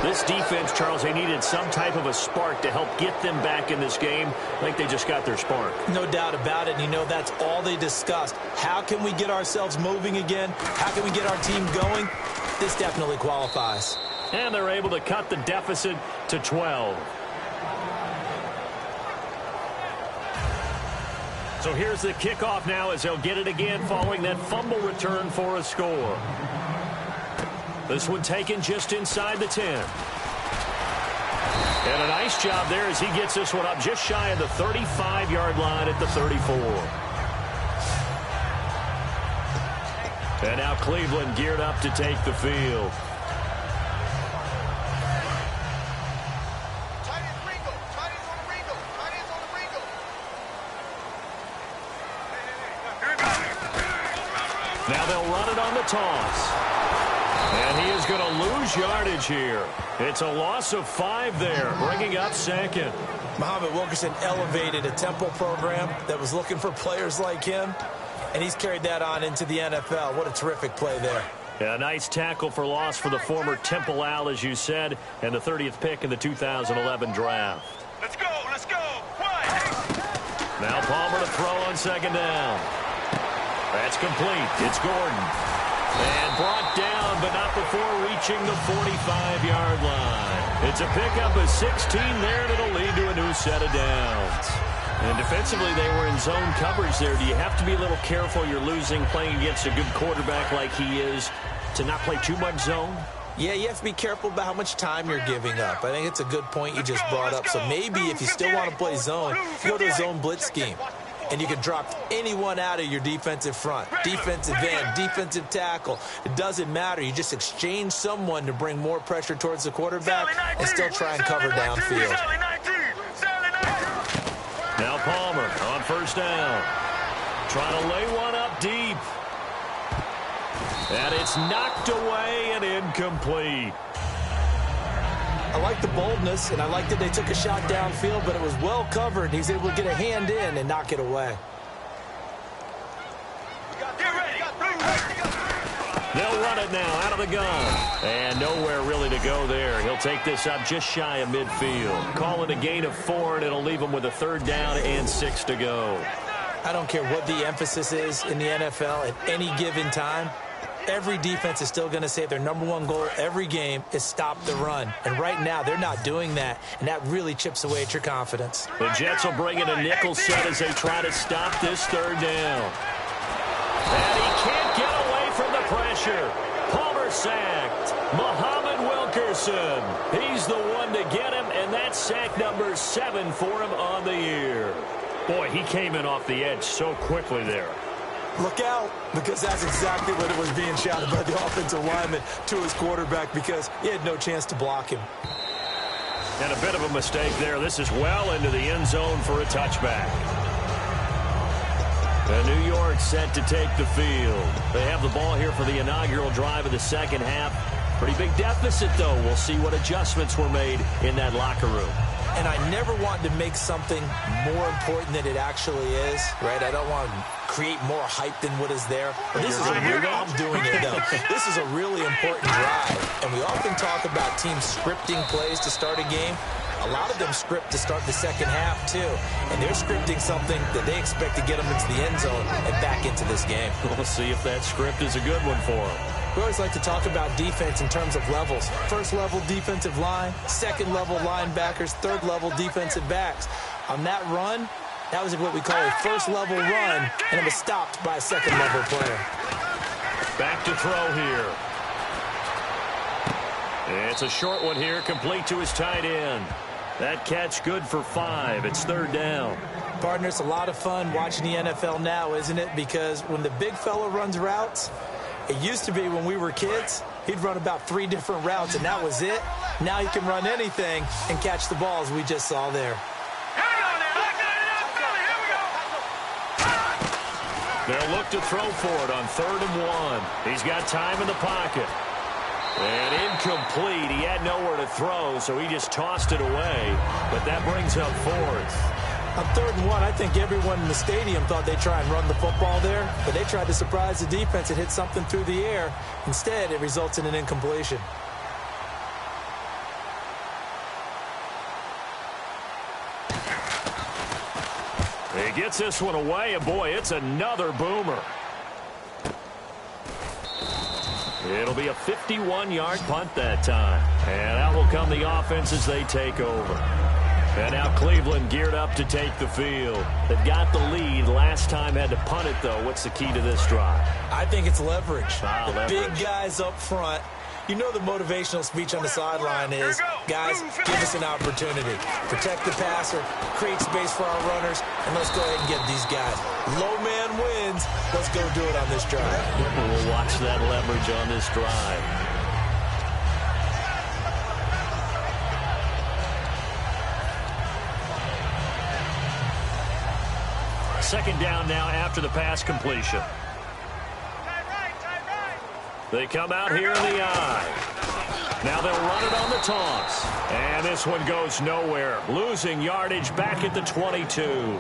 This defense, Charles, they needed some type of a spark to help get them back in this game. I think they just got their spark. No doubt about it. And, you know, that's all they discussed. How can we get ourselves moving again? How can we get our team going? This definitely qualifies. And they're able to cut the deficit to 12. So here's the kickoff now as they'll get it again following that fumble return for a score. This one taken just inside the 10. And a nice job there as he gets this one up just shy of the 35-yard line at the 34. And now Cleveland geared up to take the field. Now they'll run it on the toss. And he is going to lose yardage here. It's a loss of 5 there, bringing up second. Muhammad Wilkerson elevated a Temple program that was looking for players like him, and he's carried that on into the NFL. What a terrific play there. Yeah, a nice tackle for loss for the former Temple Owl, as you said, and the 30th pick in the 2011 draft. Let's go, let's go. Now Palmer to throw on second down. That's complete. It's Gordon. And brought down, but not before reaching the 45-yard line. It's a pickup of 16 there, and it'll lead to a new set of downs. And defensively, they were in zone coverage there. Do you have to be a little careful? You're losing, playing against a good quarterback like he is, to not play too much zone? Yeah, you have to be careful about how much time you're giving up. I think it's a good point you just brought up. So maybe if you still want to play zone, you go to a zone blitz scheme. And you can drop anyone out of your defensive front, defensive end, defensive tackle. It doesn't matter. You just exchange someone to bring more pressure towards the quarterback and still try and cover downfield. Now Palmer on first down. Trying to lay one up deep. And it's knocked away and incomplete. I like the boldness, and I like that they took a shot downfield, but it was well covered. He's able to get a hand in and knock it away. They'll run it now out of the gun. And nowhere really to go there. He'll take this up just shy of midfield. Call it a gain of 4, and it'll leave him with a 3rd down and 6 to go. I don't care what the emphasis is in the NFL at any given time. Every defense is still going to say their #1 goal every game is stop the run. And right now, they're not doing that, and that really chips away at your confidence. The Jets will bring in a nickel set as they try to stop this 3rd down. And he can't get away from the pressure. Palmer sacked. Muhammad Wilkerson. He's the one to get him, and that's sack number 7 for him on the year. Boy, he came in off the edge so quickly there. Look out, because that's exactly what it was being shouted by the offensive lineman to his quarterback, because he had no chance to block him. And a bit of a mistake there. This is well into the end zone for a touchback. And New York set to take the field. They have the ball here for the inaugural drive of the second half. Pretty big deficit, though. We'll see what adjustments were made in that locker room. And I never want to make something more important than it actually is, right? I don't want to create more hype than what is there. But this is a really, I'm doing it, though. This is a really important drive. And we often talk about teams scripting plays to start a game. A lot of them script to start the second half, too. And they're scripting something that they expect to get them into the end zone and back into this game. We'll see if that script is a good one for them. We always like to talk about defense in terms of levels. First level defensive line, second level linebackers, third level defensive backs. On that run, that was what we call a first level run, and it was stopped by a second level player. Back to throw here. It's a short one here, complete to his tight end. That catch good for 5. It's 3rd down. Partner, it's a lot of fun watching the NFL now, isn't it? Because when the big fella runs routes, it used to be when we were kids, he'd run about 3 different routes, and that was it. Now he can run anything and catch the balls we just saw there. They'll look to throw for it on 3rd and 1. He's got time in the pocket. And incomplete. He had nowhere to throw, so he just tossed it away. But that brings up 4th. On 3rd and 1, I think everyone in the stadium thought they'd try and run the football there, but they tried to surprise the defense and hit something through the air. Instead, it results in an incompletion. He gets this one away, and boy, it's another boomer. It'll be a 51-yard punt that time. And out will come the offense as they take over. And now Cleveland geared up to take the field. They've got the lead. Last time had to punt it, though. What's the key to this drive? I think it's leverage. Leverage. Big guys up front. You know the motivational speech on the sideline is, guys, give us an opportunity. Protect the passer, create space for our runners, and let's go ahead and get these guys. Low man wins. Let's go do it on this drive. We'll watch that leverage on this drive. Second down now after the pass completion. They come out here in the eye. Now they'll run it on the toss. And this one goes nowhere. Losing yardage back at the 22.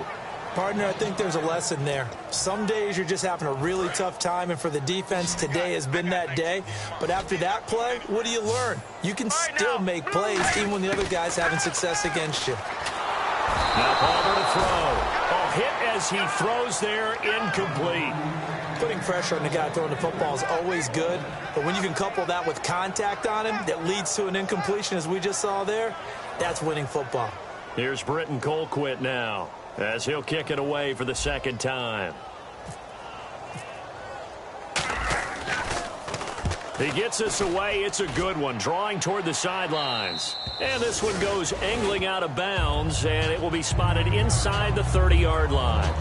Partner, I think there's a lesson there. Some days you're just having a really tough time, and for the defense, today has been that day. But after that play, what do you learn? You can still make plays even when the other guy's having success against you. Now Palmer to throw. A hit as he throws there, incomplete. Putting pressure on the guy throwing the football is always good, but when you can couple that with contact on him that leads to an incompletion, as we just saw there, that's winning football. Here's Britton Colquitt now, as he'll kick it away for the second time. He gets us away. It's a good one, drawing toward the sidelines. And this one goes angling out of bounds, and it will be spotted inside the 30-yard line.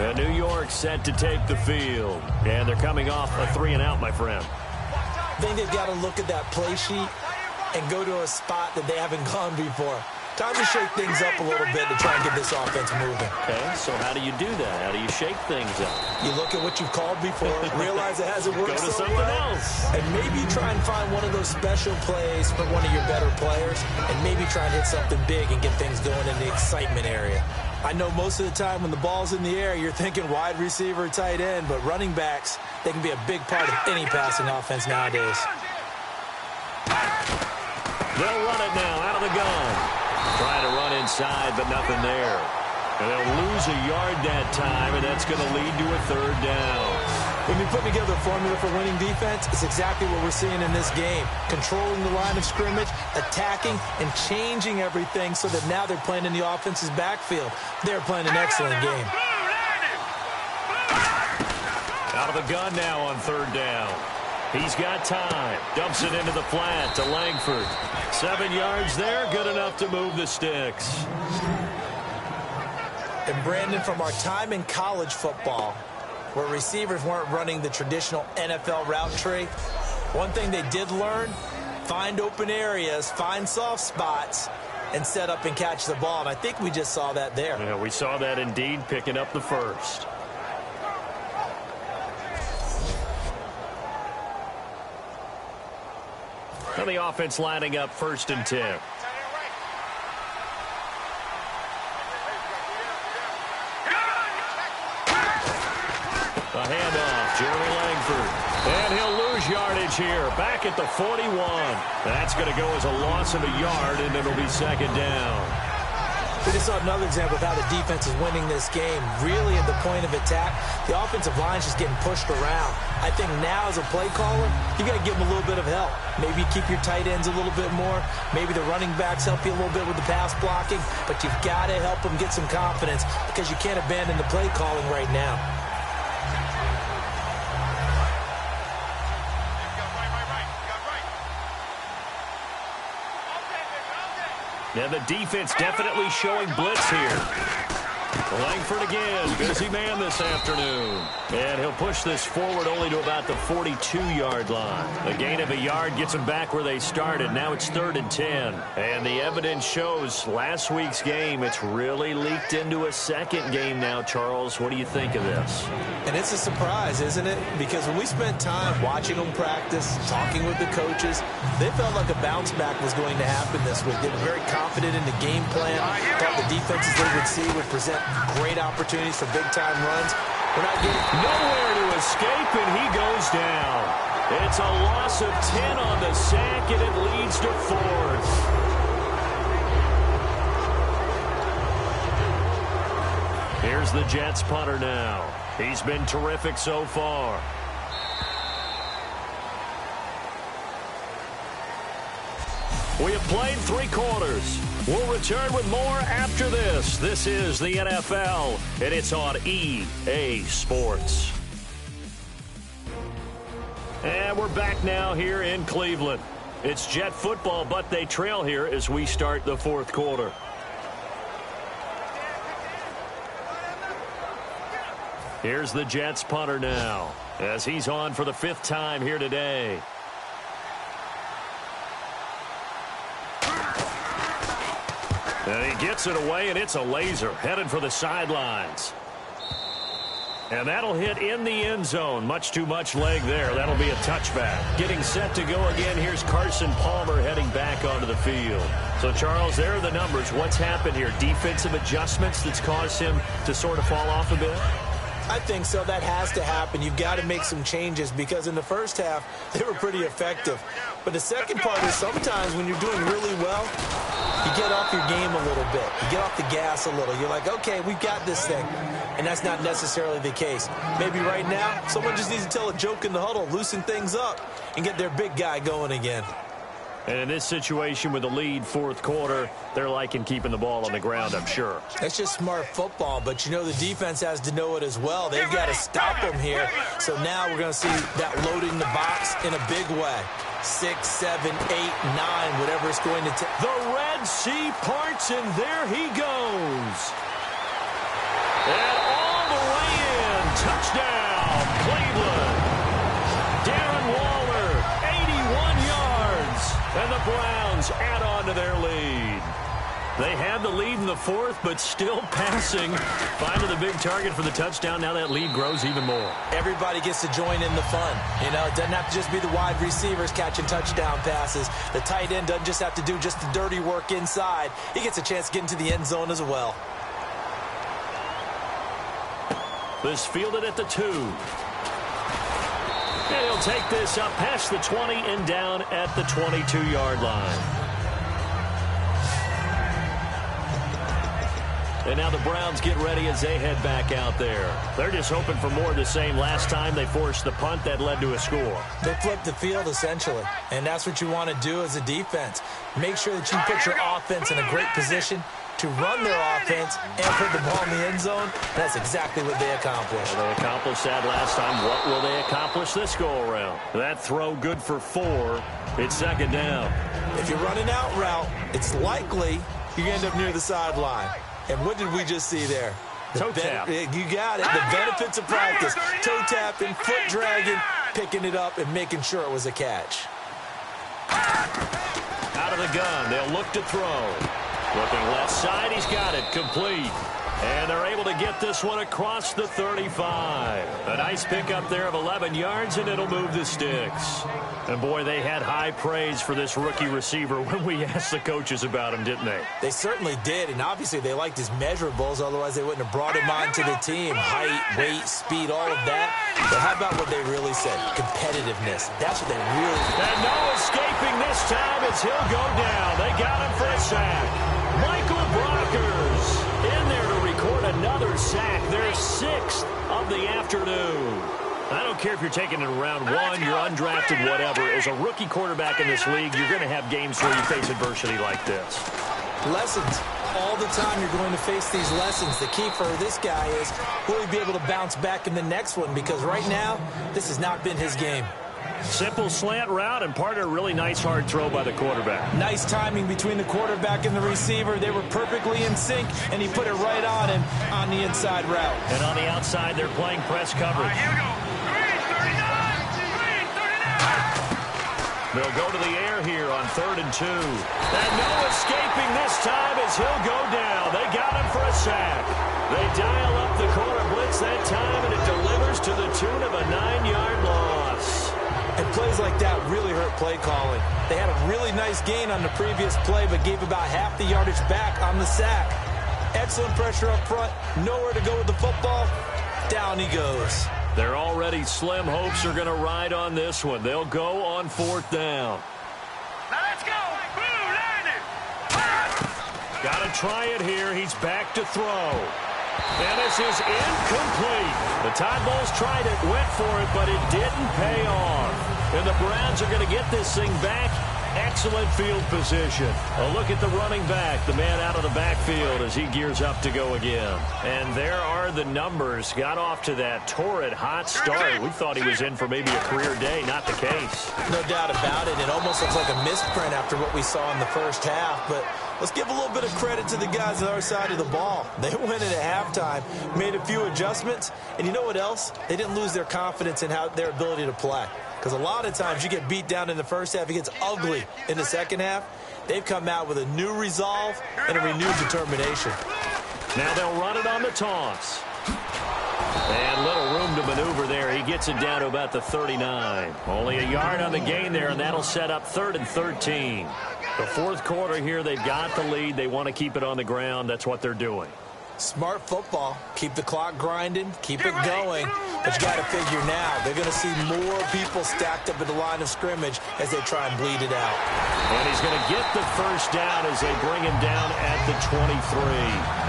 And New York set to take the field. And they're coming off a 3-and-out, my friend. I think they've got to look at that play sheet and go to a spot that they haven't gone before. Time to shake things up a little bit to try and get this offense moving. Okay, so how do you do that? How do you shake things up? You look at what you've called before, realize it hasn't worked Go to so something well, else. and maybe try and find one of those special plays for one of your better players, and maybe try and hit something big and get things going in the excitement area. I know most of the time when the ball's in the air, you're thinking wide receiver, tight end, but running backs, they can be a big part of any passing offense nowadays. They'll run it now out of the gun. Trying to run inside, but nothing there. And they'll lose a yard that time, and that's going to lead to a third down. When you put together a formula for winning defense, it's exactly what we're seeing in this game. Controlling the line of scrimmage, attacking, and changing everything so that now they're playing in the offense's backfield. They're playing an excellent game. Out of the gun now on third down. He's got time. Dumps it into the flat to Langford. 7 yards there, good enough to move the sticks. And Brandon, from our time in college football, where receivers weren't running the traditional NFL route tree, one thing they did learn, find open areas, find soft spots, and set up and catch the ball. And I think we just saw that there. Yeah, we saw that indeed, picking up the first. Now the offense lining up 1st and 10. A handoff, Jeremy Langford. And he'll lose yardage here, back at the 41. That's going to go as a loss of a yard, and it'll be second down. We just saw another example of how the defense is winning this game. Really at the point of attack, the offensive line's just getting pushed around. I think now as a play caller, you got to give them a little bit of help. Maybe keep your tight ends a little bit more. Maybe the running backs help you a little bit with the pass blocking. But you've got to help them get some confidence because you can't abandon the play calling right now. And the defense definitely showing blitz here. Langford again, busy man this afternoon. And he'll push this forward only to about the 42-yard line. A gain of a yard gets them back where they started. Now it's 3rd and 10. And the evidence shows last week's game, it's really leaked into a second game now, Charles. What do you think of this? And it's a surprise, isn't it? Because when we spent time watching them practice, talking with the coaches, they felt like a bounce back was going to happen this week. They were very confident in the game plan. Thought the defenses they would see would present great opportunities for big-time runs. We're not getting nowhere to escape, and he goes down. It's a loss of 10 on the sack, and it leads to 4th. Here's the Jets punter now. He's been terrific so far. We have played 3 quarters. We'll return with more after this. This is the NFL, and it's on EA Sports. And we're back now here in Cleveland. It's Jet football, but they trail here as we start the 4th quarter. Here's the Jets punter now, as he's on for the 5th time here today. And he gets it away, and it's a laser headed for the sidelines. And that'll hit in the end zone. Much too much leg there. That'll be a touchback. Getting set to go again. Here's Carson Palmer heading back onto the field. So, Charles, there are the numbers. What's happened here? Defensive adjustments that's caused him to sort of fall off a bit? I think so. That has to happen. You've got to make some changes because in the first half, they were pretty effective. But the second part is sometimes when you're doing really well, you get off your game a little bit. You get off the gas a little. You're like, okay, we've got this thing. And that's not necessarily the case. Maybe right now, someone just needs to tell a joke in the huddle, loosen things up, and get their big guy going again. And in this situation with the lead 4th quarter, they're liking keeping the ball on the ground, I'm sure. That's just smart football, but you know the defense has to know it as well. They've got to stop them here. So now we're going to see that loading the box in a big way. 6, 7, 8, 9, whatever it's going to take. The Red Sea parts, and there he goes. And all the way in. Touchdown, Cleveland. Darren Waller, 81 yards. And the Browns add on to their lead. They had the lead in the 4th, but still passing. Finding the big target for the touchdown. Now that lead grows even more. Everybody gets to join in the fun. You know, it doesn't have to just be the wide receivers catching touchdown passes. The tight end doesn't just have to do just the dirty work inside. He gets a chance to get into the end zone as well. This fielded at the 2. And he'll take this up past the 20 and down at the 22-yard line. And now the Browns get ready as they head back out there. They're just hoping for more of the same. Last time they forced the punt that led to a score. They flipped the field, essentially. And that's what you want to do as a defense. Make sure that you put your offense in a great position to run their offense and put the ball in the end zone. That's exactly what they accomplished. Well, they accomplished that last time. What will they accomplish this go-around? That throw good for 4. It's 2nd down. If you're running out route, it's likely you end up near the sideline. And what did we just see there? Toe tap. You got it. The benefits of practice. Toe tapping, foot dragging, picking it up, and making sure it was a catch. Out of the gun. They'll look to throw. Looking left side. He's got it. Complete. And they're able to get this one across the 35. A nice pickup there of 11 yards, and it'll move the sticks. And, boy, they had high praise for this rookie receiver when we asked the coaches about him, didn't they? They certainly did, and obviously they liked his measurables. Otherwise, they wouldn't have brought him onto the team. Height, weight, speed, all of that. But how about what they really said? Competitiveness. That's what they really said. And no escaping this time as he'll go down. They got him for a sack. Michael Brockers in there to record another sack. Their 6th of the afternoon. I don't care if you're taking it in round 1, you're undrafted, whatever. As a rookie quarterback in this league, you're going to have games where you face adversity like this. Lessons. All the time you're going to face these lessons. The key for this guy is, will he be able to bounce back in the next one? Because right now, this has not been his game. Simple slant route, and part of a really nice hard throw by the quarterback. Nice timing between the quarterback and the receiver. They were perfectly in sync, and he put it right on him on the inside route. And on the outside, they're playing press coverage. Here we go. 339. They'll go to the air here on 3rd and 2. And no escaping this time as he'll go down. They got him for a sack. They dial up the corner blitz that time, and it delivers to the tune of a 9-yard loss. And plays like that really hurt play calling. They had a really nice gain on the previous play, but gave about half the yardage back on the sack. Excellent pressure up front. Nowhere to go with the football. Down he goes. They're already slim hopes are going to ride on this one. They'll go on 4th down. Now let's go. Blue, landed. Got to try it here. He's back to throw. And this is incomplete. The Tide Bulls tried it, went for it, but it didn't pay off. And the Browns are going to get this thing back Excellent field position. A look at the running back, the man out of the backfield as he gears up to go again. And there are the numbers. Got off to that torrid hot start. We thought he was in for maybe a career day. Not the case. No doubt about it. It almost looks like a misprint after what we saw in the first half. But let's give a little bit of credit to the guys on our side of the ball. They went in at halftime, made a few adjustments. And you know what else? They didn't lose their confidence in their ability to play. Because a lot of times you get beat down in the first half, it gets ugly in the second half. They've come out with a new resolve and a renewed determination. Now they'll run it on the toss. And little room to maneuver there. He gets it down to about the 39. Only a yard on the gain there, and that'll set up 3rd and 13. The fourth quarter here, they've got the lead. They want to keep it on the ground. That's what they're doing. Smart football. Keep the clock grinding. Keep it going. But you got to figure now, they're going to see more people stacked up at the line of scrimmage as they try and bleed it out. And he's going to get the first down as they bring him down at the 23.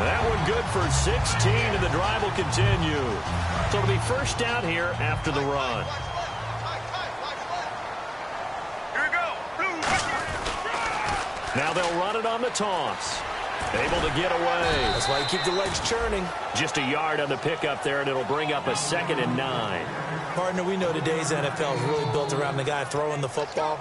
That one good for 16, and the drive will continue. So it'll be first down here after the run. Here we go. Now they'll run it on the toss. Able to get away. That's why you keep the legs churning. Just a yard on the pickup there, and it'll bring up a 2nd and 9. Partner, we know today's NFL is really built around the guy throwing the football.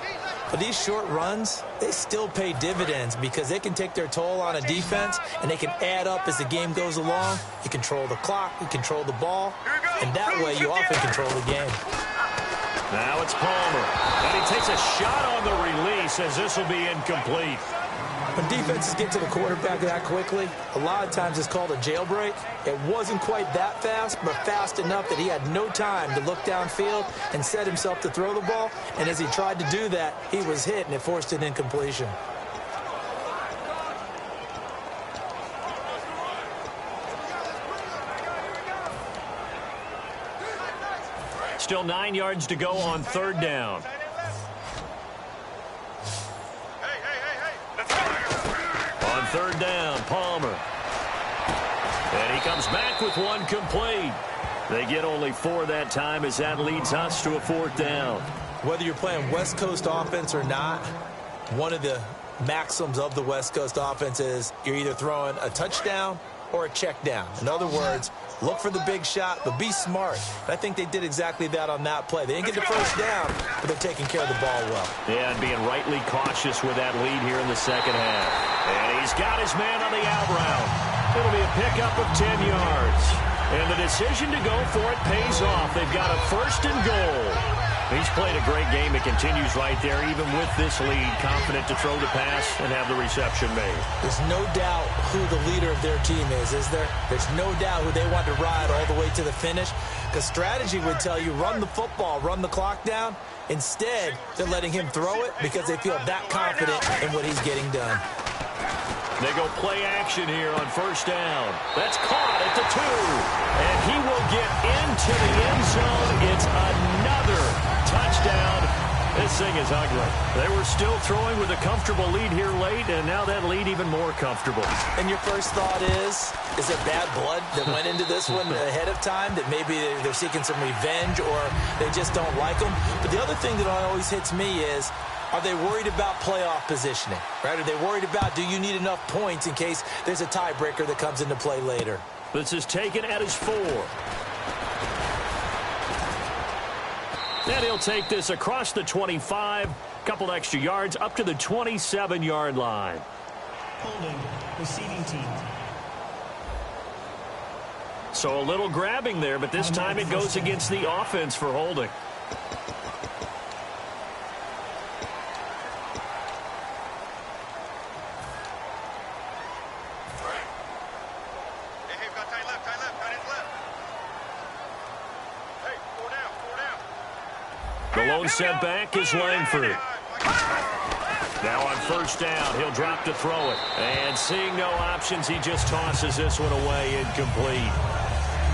But these short runs, they still pay dividends because they can take their toll on a defense, and they can add up as the game goes along. You control the clock, you control the ball, and that way you often control the game. Now it's Palmer. And he takes a shot on the release as this will be incomplete. When defenses get to the quarterback that quickly, a lot of times it's called a jailbreak. It wasn't quite that fast, but fast enough that he had no time to look downfield and set himself to throw the ball. And as he tried to do that, he was hit, and it forced an incompletion. Still 9 yards to go on 3rd down. On 3rd down, Palmer. And he comes back with one complete. They get only 4 that time as that leads us to a 4th down. Whether you're playing West Coast offense or not, one of the maxims of the West Coast offense is you're either throwing a touchdown or a check down. In other words, look for the big shot, but be smart. And I think they did exactly that on that play. They didn't get the first down, but they're taking care of the ball well. Yeah, and being rightly cautious with that lead here in the second half. And he's got his man on the out route. It'll be a pickup of 10 yards. And the decision to go for it pays off. They've got a 1st and goal. He's played a great game. It continues right there, even with this lead, confident to throw the pass and have the reception made. There's no doubt who the leader of their team is there? There's no doubt who they want to ride all the way to the finish. Because strategy would tell you, run the football, run the clock down. Instead, they're letting him throw it because they feel that confident in what he's getting done. They go play action here on 1st down. That's caught at the 2. And he will get into the end zone. It's another touchdown. This thing is ugly. They were still throwing with a comfortable lead here late, and now that lead even more comfortable. And your first thought is it bad blood that went into this one ahead of time, that maybe they're seeking some revenge or they just don't like them? But the other thing that always hits me is, are they worried about playoff positioning? Right? Are they worried about, do you need enough points in case there's a tiebreaker that comes into play later? This is taken at his 4. And he'll take this across the 25, couple extra yards up to the 27-yard line. Holding, receiving team. So a little grabbing there, but this time it goes against the offense for holding. The lone setback is Langford. Now on 1st down, he'll drop to throw it. And seeing no options, he just tosses this one away, incomplete.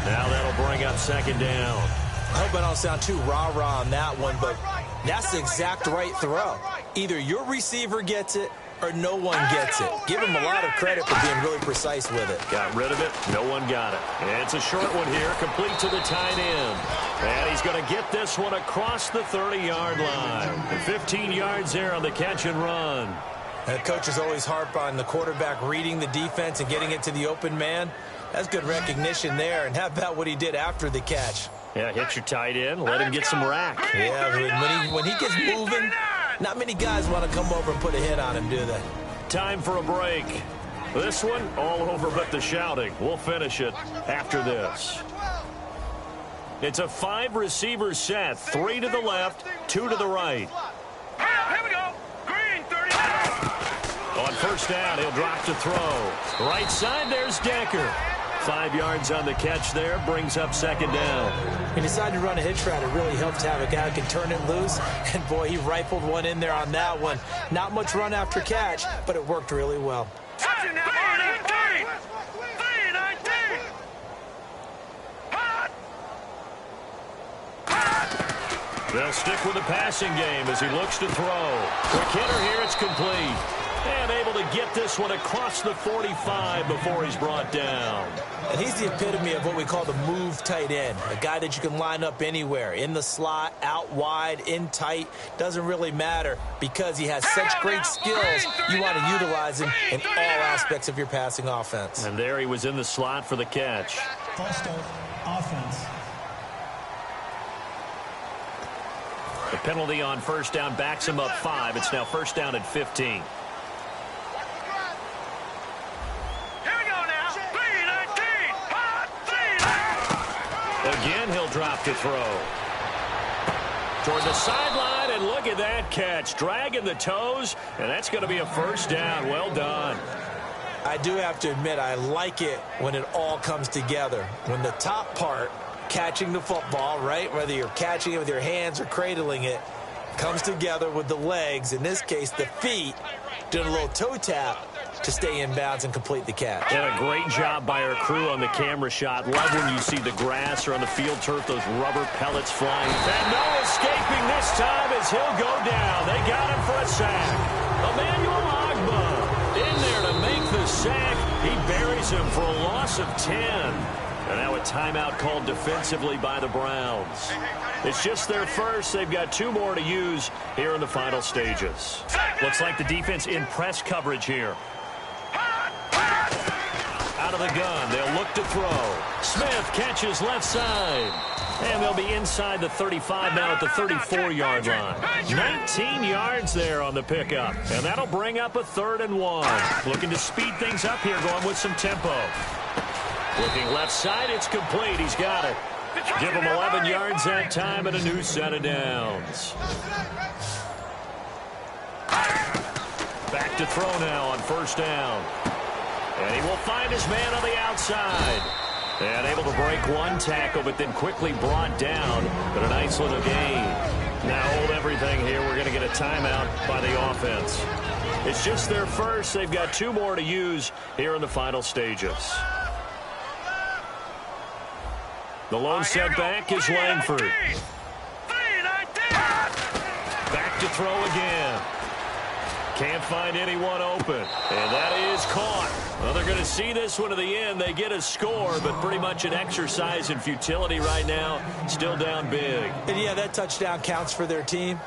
Now that'll bring up 2nd down. I hope I don't sound too rah-rah on that one, but that's the exact right throw. Either your receiver gets it or no one gets it. Give him a lot of credit for being really precise with it. Got rid of it. No one got it. And it's a short one here, complete to the tight end. And he's going to get this one across the 30-yard line. And 15 yards there on the catch and run. And coaches always harp on the quarterback reading the defense and getting it to the open man. That's good recognition there. And how about what he did after the catch? Yeah, hit your tight end, let him get some rack. Yeah, when he gets moving, not many guys want to come over and put a hit on him, do they? Time for a break. This one, all over but the shouting. We'll finish it after this. It's a 5-receiver set. 3 to the left, 2 to the right. Here we go. Green, 30. On first down, he'll drop to throw. Right side, there's Decker. 5 yards on the catch there, brings up second down. He decided to run a hitch route. It really helped to have a guy who can turn it loose. And, boy, he rifled one in there on that one. Not much run after catch, but it worked really well. They'll stick with the passing game as he looks to throw. Quick hitter here, it's complete. And able to get this one across the 45 before he's brought down. And he's the epitome of what we call the move tight end. A guy that you can line up anywhere. In the slot, out wide, in tight. Doesn't really matter because he has such great skills. You want to utilize him in all aspects of your passing offense. And there he was in the slot for the catch. False start, offense. The penalty on first down backs him up 5. It's now first down at 15. Again, he'll drop to throw. Toward the sideline, and look at that catch. Dragging the toes, and that's going to be a first down. Well done. I do have to admit, I like it when it all comes together. When the top part, catching the football, right, whether you're catching it with your hands or cradling it, comes together with the legs, in this case the feet, doing a little toe tap to stay in bounds and complete the catch. And a great job by our crew on the camera shot. Love when you see the grass or on the field turf, those rubber pellets flying. And no escaping this time as he'll go down. They got him for a sack. Emmanuel Agba in there to make the sack. He buries him for a loss of 10. And now a timeout called defensively by the Browns. It's just their first. They've got 2 more to use here in the final stages. Looks like the defense in press coverage here. Out of the gun, they'll look to throw. Smith catches left side. And they'll be inside the 35 now at the 34-yard line. 19 yards there on the pickup. And that'll bring up a 3rd and 1. Looking to speed things up here, going with some tempo. Looking left side, it's complete. He's got it. Give him 11 yards that time and a new set of downs. Back to throw now on first down. And he will find his man on the outside. And able to break one tackle, but then quickly brought down. But a nice little gain. Now hold everything here. We're going to get a timeout by the offense. It's just their first. They've got 2 more to use here in the final stages. The lone setback is Langford. Back to throw again. Can't find anyone open. And that is caught. Well, they're going to see this one to the end. They get a score, but pretty much an exercise in futility right now. Still down big. And, yeah, that touchdown counts for their team.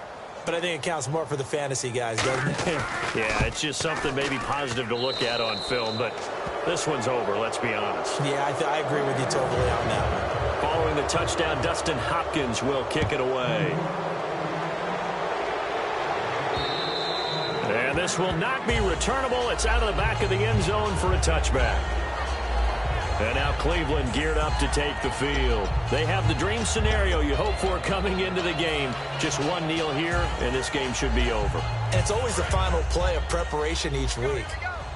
But I think it counts more for the fantasy guys, doesn't it? Yeah, it's just something maybe positive to look at on film. But this one's over, let's be honest. Yeah, I agree with you totally on that one. Following the touchdown, Dustin Hopkins will kick it away. And this will not be returnable. It's out of the back of the end zone for a touchback. And now Cleveland geared up to take the field. They have the dream scenario you hope for coming into the game. Just one kneel here, and this game should be over. And it's always the final play of preparation each week.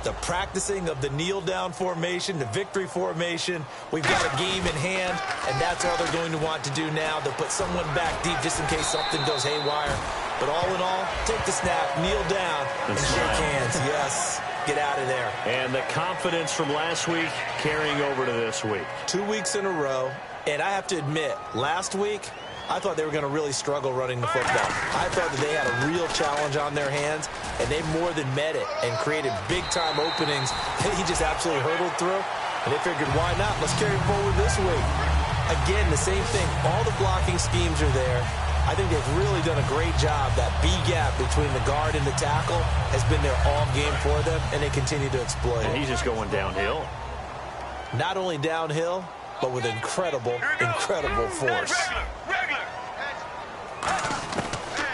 The practicing of the kneel-down formation, the victory formation. We've got a game in hand, and that's all they're going to want to do now. They'll put someone back deep just in case something goes haywire. But all in all, take the snap, kneel down, and shake hands. Yes, get out of there. And the confidence from last week carrying over to this week. 2 weeks in a row. And I have to admit, last week, I thought they were going to really struggle running the football. I thought that they had a real challenge on their hands, and they more than met it and created big-time openings that he just absolutely hurdled through. And they figured, why not? Let's carry it forward this week. Again, the same thing. All the blocking schemes are there. I think they've really done a great job. That B gap between the guard and the tackle has been there all game for them, and they continue to exploit it. And he's just going downhill. Not only downhill, but with incredible force. Regular.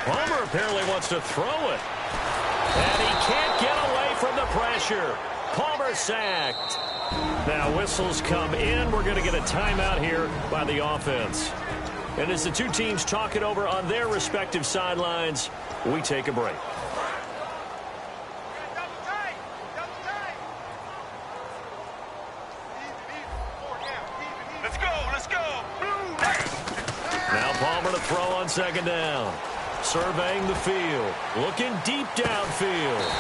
Palmer apparently wants to throw it. And he can't get away from the pressure. Palmer sacked. Now whistles come in. We're going to get a timeout here by the offense. And as the two teams talk it over on their respective sidelines, we take a break. Let's go. Now Palmer to throw on second down. Surveying the field. Looking deep downfield.